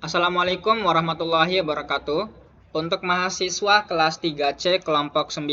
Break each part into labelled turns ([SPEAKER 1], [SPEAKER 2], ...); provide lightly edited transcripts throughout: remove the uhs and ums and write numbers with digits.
[SPEAKER 1] Assalamualaikum warahmatullahi wabarakatuh. Untuk mahasiswa kelas 3C kelompok 9,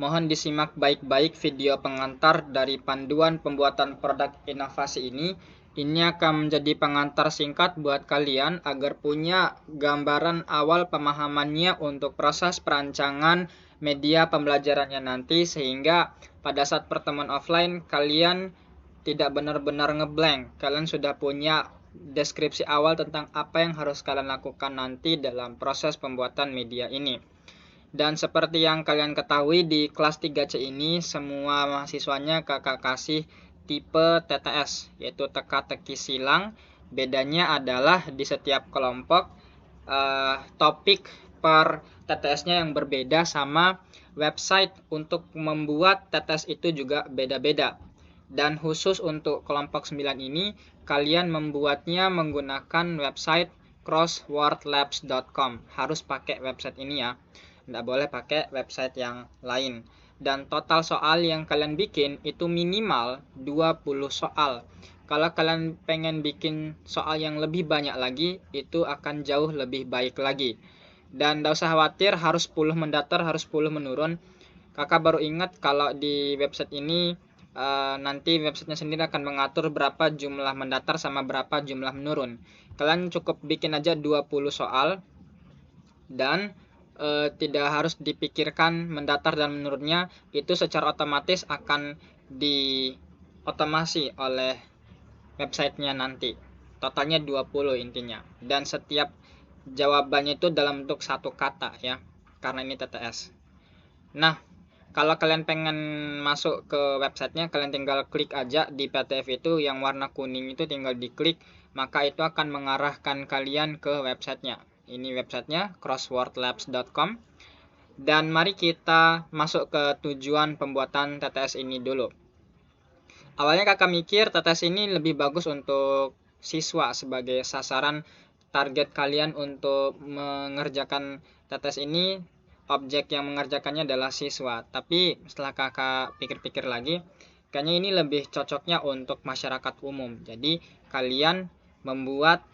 [SPEAKER 1] mohon disimak baik-baik video pengantar dari panduan pembuatan produk inovasi ini. Ini akan menjadi pengantar singkat buat kalian agar punya gambaran awal pemahamannya untuk proses perancangan media pembelajarannya nanti, sehingga pada saat pertemuan offline kalian tidak benar-benar ngeblank. Kalian sudah punya deskripsi awal tentang apa yang harus kalian lakukan nanti dalam proses pembuatan media ini. Dan seperti yang kalian ketahui, di kelas 3C ini semua mahasiswanya kakak kasih tipe TTS, yaitu teka-teki silang. Bedanya adalah di setiap kelompok topik per TTS-nya yang berbeda, sama website untuk membuat TTS itu juga beda-beda. Dan khusus untuk kelompok 9 ini, kalian membuatnya menggunakan website crosswordlabs.com. Harus pakai website ini ya, tidak boleh pakai website yang lain. Dan total soal yang kalian bikin itu minimal 20 soal. Kalau kalian pengen bikin soal yang lebih banyak lagi, itu akan jauh lebih baik lagi. Dan tidak usah khawatir harus 10 mendatar, harus 10 menurun. Kakak baru ingat kalau di website ini nanti websitenya sendiri akan mengatur berapa jumlah mendatar sama berapa jumlah menurun. Kalian cukup bikin aja 20 soal dan tidak harus dipikirkan mendatar dan menurunnya, itu secara otomatis akan diotomasi oleh websitenya nanti. Totalnya 20 intinya, dan setiap jawabannya itu dalam bentuk satu kata ya, karena ini TTS. Nah, kalau kalian pengen masuk ke websitenya, kalian tinggal klik aja di PDF itu yang warna kuning itu, tinggal diklik, maka itu akan mengarahkan kalian ke websitenya. Ini websitenya crosswordlabs.com. Dan mari kita masuk ke tujuan pembuatan TTS ini dulu. Awalnya kakak mikir TTS ini lebih bagus untuk siswa sebagai sasaran target kalian untuk mengerjakan TTS ini. Objek yang mengerjakannya adalah siswa, tapi setelah kakak pikir-pikir lagi, kayaknya ini lebih cocoknya untuk masyarakat umum. Jadi kalian membuat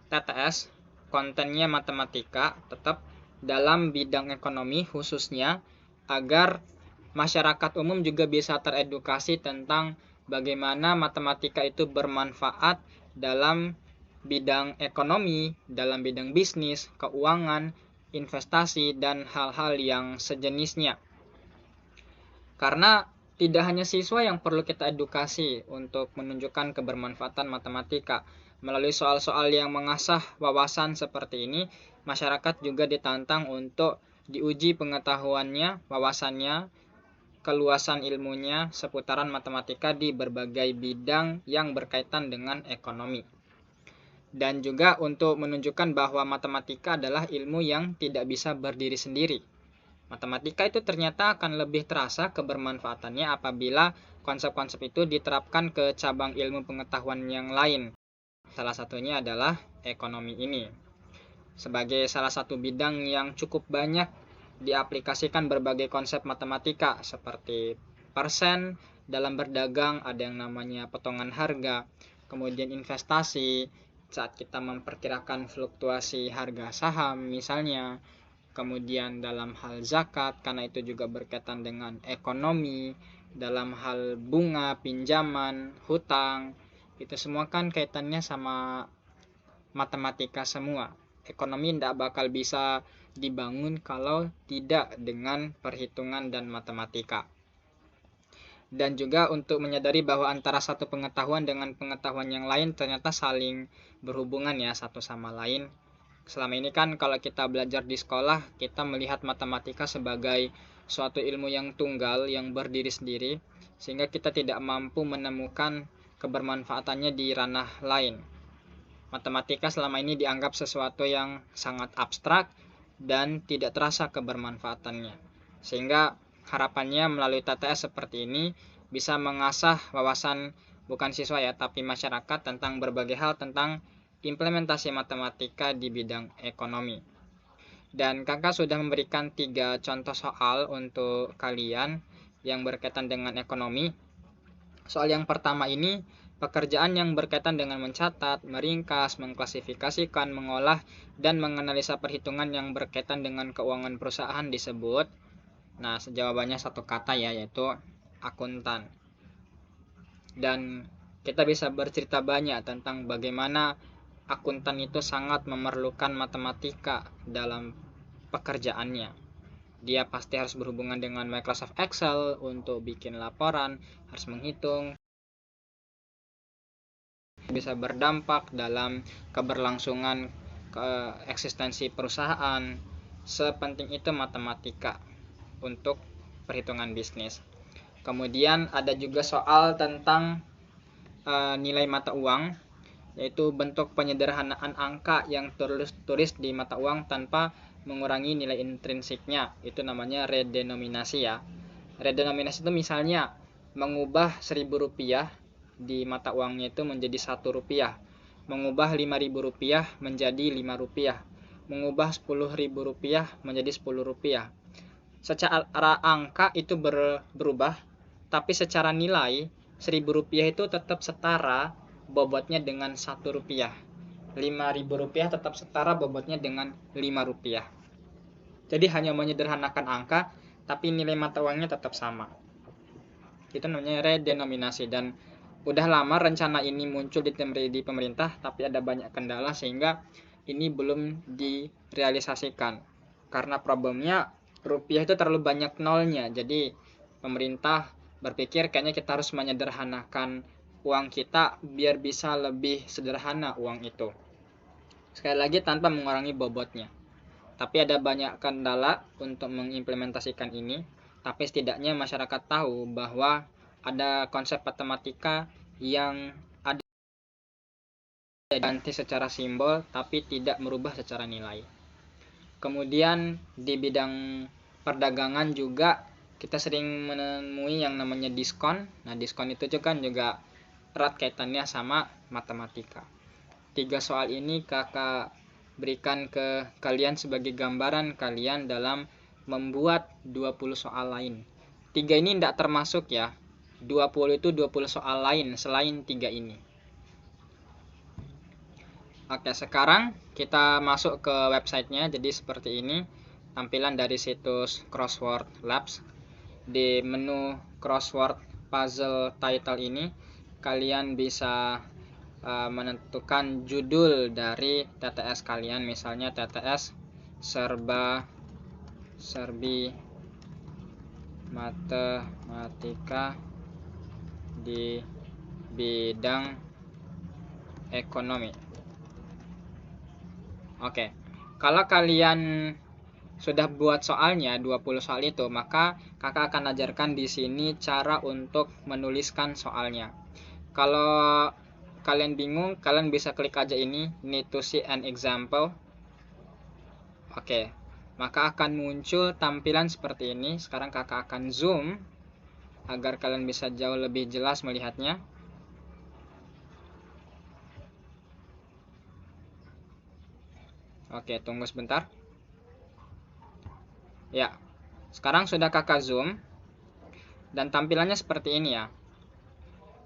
[SPEAKER 1] TTS kontennya matematika tetap dalam bidang ekonomi khususnya, agar masyarakat umum juga bisa teredukasi tentang bagaimana matematika itu bermanfaat dalam bidang ekonomi, dalam bidang bisnis, keuangan, investasi, dan hal-hal yang sejenisnya. Karena tidak hanya siswa yang perlu kita edukasi untuk menunjukkan kebermanfaatan matematika. Melalui soal-soal yang mengasah wawasan seperti ini, masyarakat juga ditantang untuk diuji pengetahuannya, wawasannya, keluasan ilmunya seputaran matematika di berbagai bidang yang berkaitan dengan ekonomi. Dan juga untuk menunjukkan bahwa matematika adalah ilmu yang tidak bisa berdiri sendiri. Matematika itu ternyata akan lebih terasa kebermanfaatannya apabila konsep-konsep itu diterapkan ke cabang ilmu pengetahuan yang lain. Salah satunya adalah ekonomi ini. Sebagai salah satu bidang yang cukup banyak diaplikasikan berbagai konsep matematika seperti persen dalam berdagang, ada yang namanya potongan harga, kemudian investasi saat kita memperkirakan fluktuasi harga saham misalnya, kemudian dalam hal zakat karena itu juga berkaitan dengan ekonomi, dalam hal bunga, pinjaman, hutang, itu semua kan kaitannya sama matematika semua. Ekonomi tidak bakal bisa dibangun kalau tidak dengan perhitungan dan matematika. Dan juga untuk menyadari bahwa antara satu pengetahuan dengan pengetahuan yang lain ternyata saling berhubungan ya, satu sama lain. Selama ini kan kalau kita belajar di sekolah, kita melihat matematika sebagai suatu ilmu yang tunggal, yang berdiri sendiri, sehingga kita tidak mampu menemukan kebermanfaatannya di ranah lain. Matematika selama ini dianggap sesuatu yang sangat abstrak dan tidak terasa kebermanfaatannya. Sehingga harapannya melalui TTS seperti ini bisa mengasah wawasan bukan siswa ya, tapi masyarakat tentang berbagai hal tentang implementasi matematika di bidang ekonomi. Dan kakak sudah memberikan 3 contoh soal untuk kalian yang berkaitan dengan ekonomi. Soal yang pertama ini Pekerjaan yang berkaitan dengan mencatat, meringkas, mengklasifikasikan, mengolah, dan menganalisa perhitungan yang berkaitan dengan keuangan perusahaan disebut, nah jawabannya satu kata ya, yaitu akuntan. Dan kita bisa bercerita banyak tentang bagaimana akuntan itu sangat memerlukan matematika dalam pekerjaannya. Dia pasti harus berhubungan dengan Microsoft Excel untuk bikin laporan, harus menghitung, bisa berdampak dalam keberlangsungan eksistensi perusahaan. Sepenting itu matematika untuk perhitungan bisnis. Kemudian ada juga soal tentang nilai mata uang, yaitu bentuk penyederhanaan angka yang tulis di mata uang tanpa mengurangi nilai intrinsiknya. Itu namanya redenominasi ya. Redenominasi itu misalnya mengubah Rp1.000 di mata uangnya itu menjadi Rp1, mengubah Rp5.000 menjadi Rp5, mengubah Rp10.000 menjadi Rp10. Secara angka itu berubah, tapi secara nilai Rp1.000 itu tetap setara bobotnya dengan Rp1. Rp5.000 tetap setara bobotnya dengan Rp5. Jadi hanya menyederhanakan angka, tapi nilai mata uangnya tetap sama. Itu namanya redenominasi. Dan udah lama rencana ini muncul di pemerintah, tapi ada banyak kendala sehingga ini belum direalisasikan. Karena problemnya rupiah itu terlalu banyak nolnya. Jadi pemerintah berpikir kayaknya kita harus menyederhanakan uang kita biar bisa lebih sederhana uang itu. Sekali lagi tanpa mengurangi bobotnya. Tapi ada banyak kendala untuk mengimplementasikan ini. Tapi setidaknya masyarakat tahu bahwa ada konsep matematika yang ada ganti secara simbol tapi tidak merubah secara nilai. Kemudian di bidang perdagangan juga kita sering menemui yang namanya diskon. Nah, diskon itu juga erat kaitannya sama matematika. 3 soal ini kakak berikan ke kalian sebagai gambaran kalian dalam membuat 20 soal lain. 3 ini tidak termasuk ya. 20 itu 20 soal lain selain 3 ini. Oke, sekarang kita masuk ke websitenya. Jadi seperti ini tampilan dari situs Crossword Labs. Di menu Crossword Puzzle Title ini kalian bisa menentukan judul dari TTS kalian. Misalnya TTS Serbi Matematika di bidang ekonomi. Oke, kalau kalian sudah buat soalnya 20 soal itu, maka kakak akan ajarkan di sini cara untuk menuliskan soalnya. Kalau kalian bingung, kalian bisa klik aja ini, need to see an example. Oke, maka akan muncul tampilan seperti ini. Sekarang kakak akan zoom agar kalian bisa jauh lebih jelas melihatnya. Oke, tunggu sebentar. Ya, sekarang sudah kakak zoom. Dan tampilannya seperti ini ya.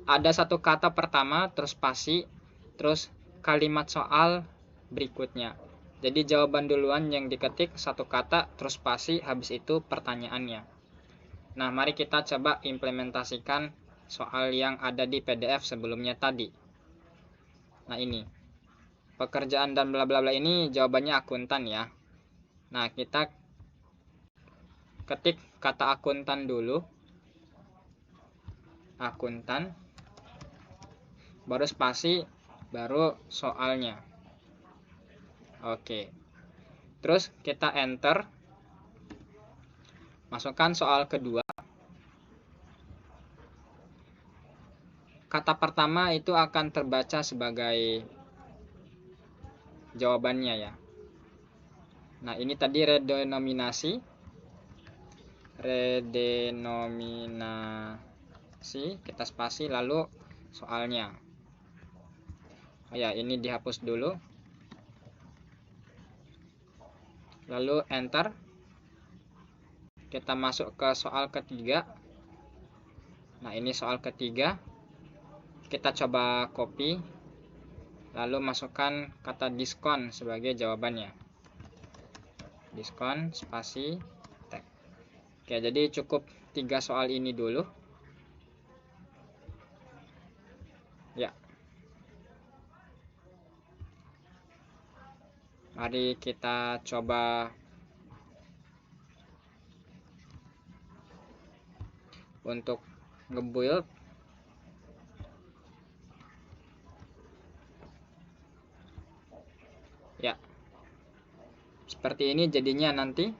[SPEAKER 1] Ada satu kata pertama, terus spasi, terus kalimat soal berikutnya. Jadi jawaban duluan yang diketik satu kata, terus spasi, habis itu pertanyaannya. Nah, mari kita coba implementasikan soal yang ada di PDF sebelumnya tadi. Nah, ini. Pekerjaan dan bla bla bla ini jawabannya akuntan ya. Nah, kita ketik kata akuntan dulu. Akuntan. Baru spasi, baru soalnya. Oke. Terus kita enter. Masukkan soal kedua. Kata pertama itu akan terbaca sebagai jawabannya ya. Nah, ini tadi redenominasi. Redenominasi, kita spasi lalu soalnya. Oh ya, ini dihapus dulu. Lalu enter. Kita masuk ke soal ketiga. Nah, ini soal ketiga. kita coba copy, lalu masukkan kata diskon sebagai jawabannya. Diskon spasi tag. Oke, jadi cukup 3 soal ini dulu. Ya. Mari kita coba untuk nge-build. Ya. Seperti ini jadinya nanti.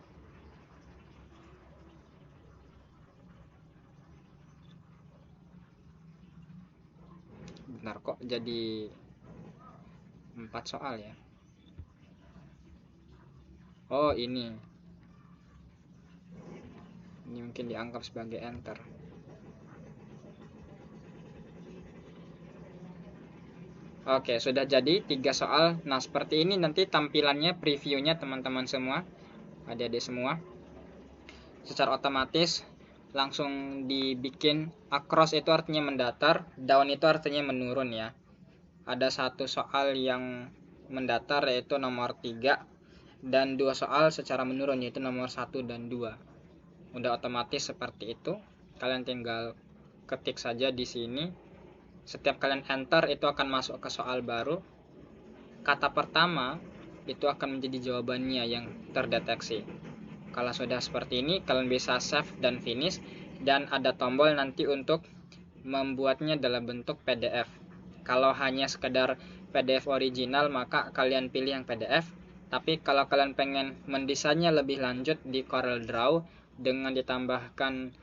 [SPEAKER 1] Benar kok jadi 4 soal ya. Oh, ini mungkin dianggap sebagai enter. Oke, sudah jadi 3 soal. Nah, seperti ini nanti tampilannya, previewnya teman-teman semua, adik-adik semua. Secara otomatis langsung dibikin. Across itu artinya mendatar, down itu artinya menurun ya. Ada 1 soal yang mendatar yaitu nomor 3, dan 2 soal secara menurun yaitu nomor 1 dan 2. Udah otomatis seperti itu. Kalian tinggal ketik saja di sini. Setiap kalian enter itu akan masuk ke soal baru. Kata pertama itu akan menjadi jawabannya yang terdeteksi. Kalau sudah seperti ini, kalian bisa save dan finish, dan ada tombol nanti untuk membuatnya dalam bentuk PDF. Kalau hanya sekedar PDF original, maka kalian pilih yang PDF. Tapi kalau kalian pengen mendesainnya lebih lanjut di CorelDRAW dengan ditambahkan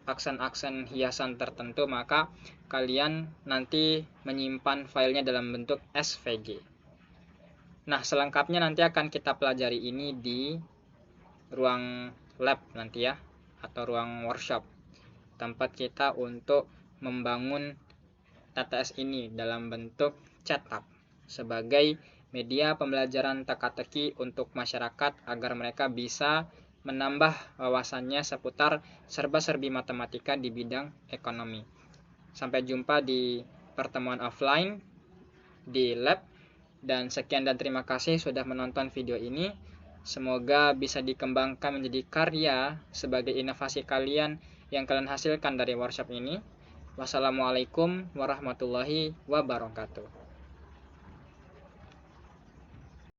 [SPEAKER 1] aksen-aksen hiasan tertentu, maka kalian nanti menyimpan filenya dalam bentuk SVG. Nah, selengkapnya nanti akan kita pelajari ini di ruang lab nanti ya, atau ruang workshop, tempat kita untuk membangun TTS ini dalam bentuk cetak sebagai media pembelajaran teka-teki untuk masyarakat agar mereka bisa menambah wawasannya seputar serba-serbi matematika di bidang ekonomi. Sampai jumpa di pertemuan offline di lab, dan sekian dan terima kasih sudah menonton video ini. Semoga bisa dikembangkan menjadi karya sebagai inovasi kalian yang kalian hasilkan dari workshop ini. Wassalamualaikum warahmatullahi wabarakatuh.